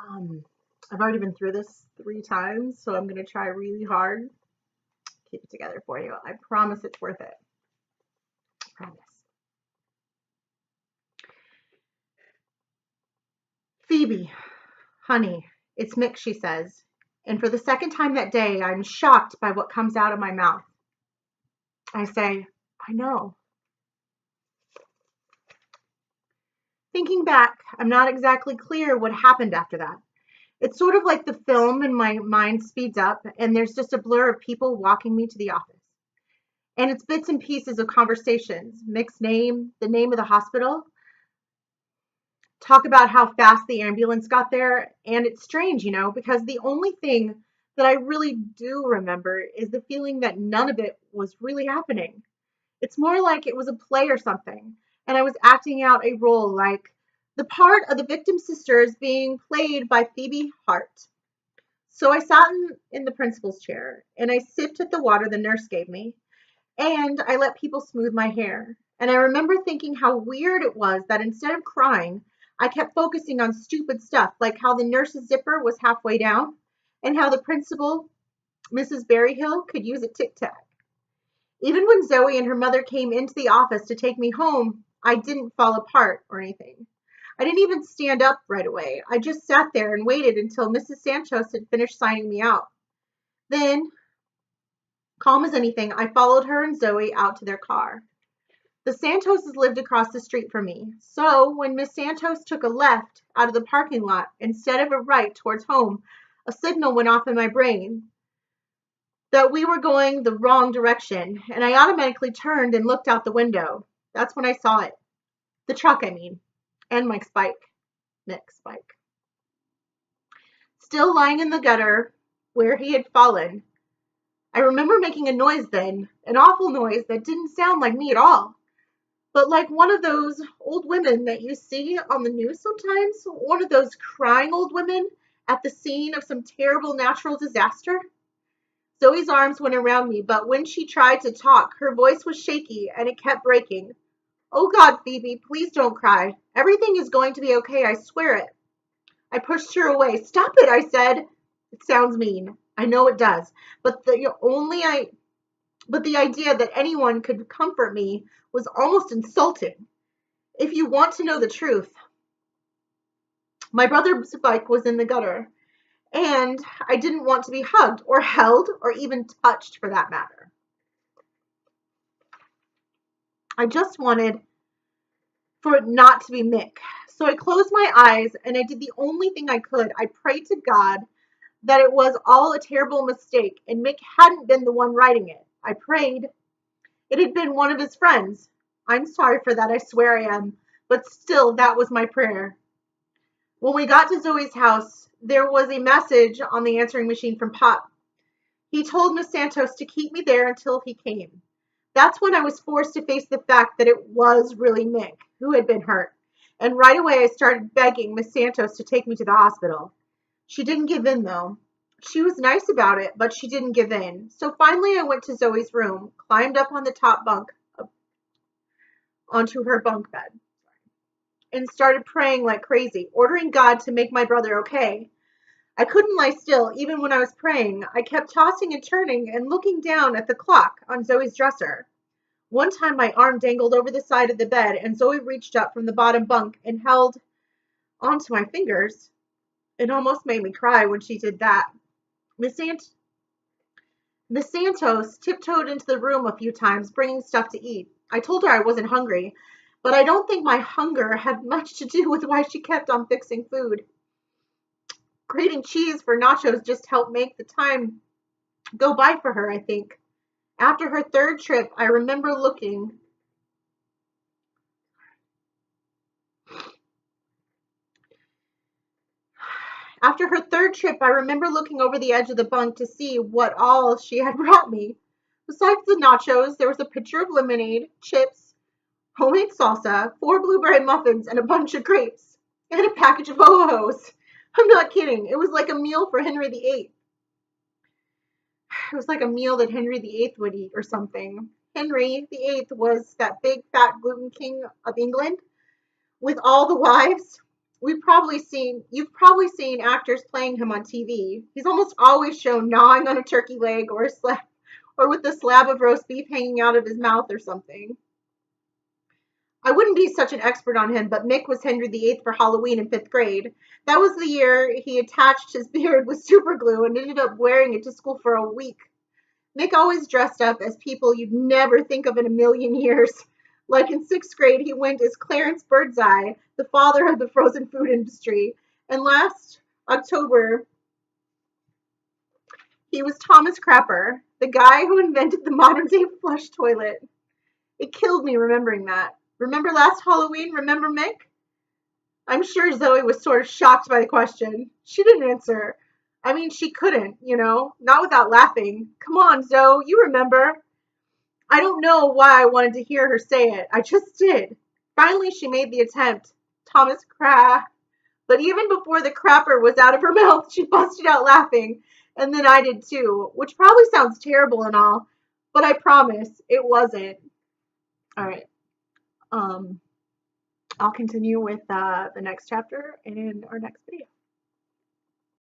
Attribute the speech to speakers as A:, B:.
A: I've already been through this 3 times, so I'm going to try really hard to keep it together for you. I promise it's worth it. I promise. Phoebe, honey, it's Mick, she says. And for the second time that day, I'm shocked by what comes out of my mouth. I say, I know. Thinking back, I'm not exactly clear what happened after that. It's sort of like the film and my mind speeds up and there's just a blur of people walking me to the office. And it's bits and pieces of conversations, Mick's name, the name of the hospital, talk about how fast the ambulance got there. And it's strange, because the only thing that I really do remember is the feeling that none of it was really happening. It's more like it was a play or something, and I was acting out a role like the part of the victim sister is being played by Phoebe Harte. So I sat in the principal's chair and I sipped at the water the nurse gave me, and I let people smooth my hair. And I remember thinking how weird it was that instead of crying, I kept focusing on stupid stuff like how the nurse's zipper was halfway down and how the principal, Mrs. Berryhill, could use a tic tac. Even when Zoe and her mother came into the office to take me home, I didn't fall apart or anything. I didn't even stand up right away. I just sat there and waited until Mrs. Santos had finished signing me out. Then, calm as anything, I followed her and Zoe out to their car. The Santoses lived across the street from me, so when Miss Santos took a left out of the parking lot instead of a right towards home, a signal went off in my brain that we were going the wrong direction, and I automatically turned and looked out the window. That's when I saw it. The truck, I mean, and Mike's bike. Mick's bike. Still lying in the gutter where he had fallen. I remember making a noise then, an awful noise that didn't sound like me at all, but like one of those old women that you see on the news sometimes, one of those crying old women at the scene of some terrible natural disaster. Zoe's arms went around me, but when she tried to talk, her voice was shaky and it kept breaking. Oh God, Phoebe, please don't cry. Everything is going to be okay, I swear it. I pushed her away. Stop it, I said. It sounds mean. I know it does. But the idea that anyone could comfort me was almost insulting. If you want to know the truth, my brother's bike was in the gutter, and I didn't want to be hugged or held or even touched for that matter. I just wanted for it not to be Mick. So I closed my eyes and I did the only thing I could. I prayed to God that it was all a terrible mistake and Mick hadn't been the one writing it. I prayed it had been one of his friends. I'm sorry for that, I swear I am. But still, that was my prayer. When we got to Zoe's house, there was a message on the answering machine from Pop. He told Miss Santos to keep me there until he came. That's when I was forced to face the fact that it was really Mick who had been hurt. And right away I started begging Miss Santos to take me to the hospital. She didn't give in though. She was nice about it, but she didn't give in. So finally I went to Zoe's room, climbed up on the top bunk onto her bunk bed, and started praying like crazy, ordering God to make my brother okay. I couldn't lie still, even when I was praying. I kept tossing and turning and looking down at the clock on Zoe's dresser. One time my arm dangled over the side of the bed and Zoe reached up from the bottom bunk and held onto my fingers. It almost made me cry when she did that. Miss Santos tiptoed into the room a few times, bringing stuff to eat. I told her I wasn't hungry, but I don't think my hunger had much to do with why she kept on fixing food. Grating cheese for nachos just helped make the time go by for her, I think. After her third trip, I remember looking over the edge of the bunk to see what all she had brought me. Besides the nachos, there was a pitcher of lemonade, chips, homemade salsa, 4 blueberry muffins, and a bunch of grapes, and a package of Ho-Hos. I'm not kidding. It was like a meal for Henry VIII. It was like a meal that Henry VIII would eat or something. Henry VIII was that big fat gluten king of England with all the wives. You've probably seen actors playing him on TV. He's almost always shown gnawing on a turkey leg or with a slab of roast beef hanging out of his mouth or something. I wouldn't be such an expert on him, but Mick was Henry VIII for Halloween in fifth grade. That was the year he attached his beard with super glue and ended up wearing it to school for a week. Mick always dressed up as people you'd never think of in a million years. Like in sixth grade, he went as Clarence Birdseye, the father of the frozen food industry. And last October, he was Thomas Crapper, the guy who invented the modern day flush toilet. It killed me remembering that. Remember last Halloween? Remember Mick? I'm sure Zoe was sort of shocked by the question. She didn't answer. I mean, she couldn't, not without laughing. Come on, Zoe, you remember. I don't know why I wanted to hear her say it. I just did. Finally, she made the attempt. Thomas Crah. But even before the crapper was out of her mouth, she busted out laughing. And then I did too, which probably sounds terrible and all, but I promise it wasn't. All right. Um, I'll continue with the next chapter in our next video.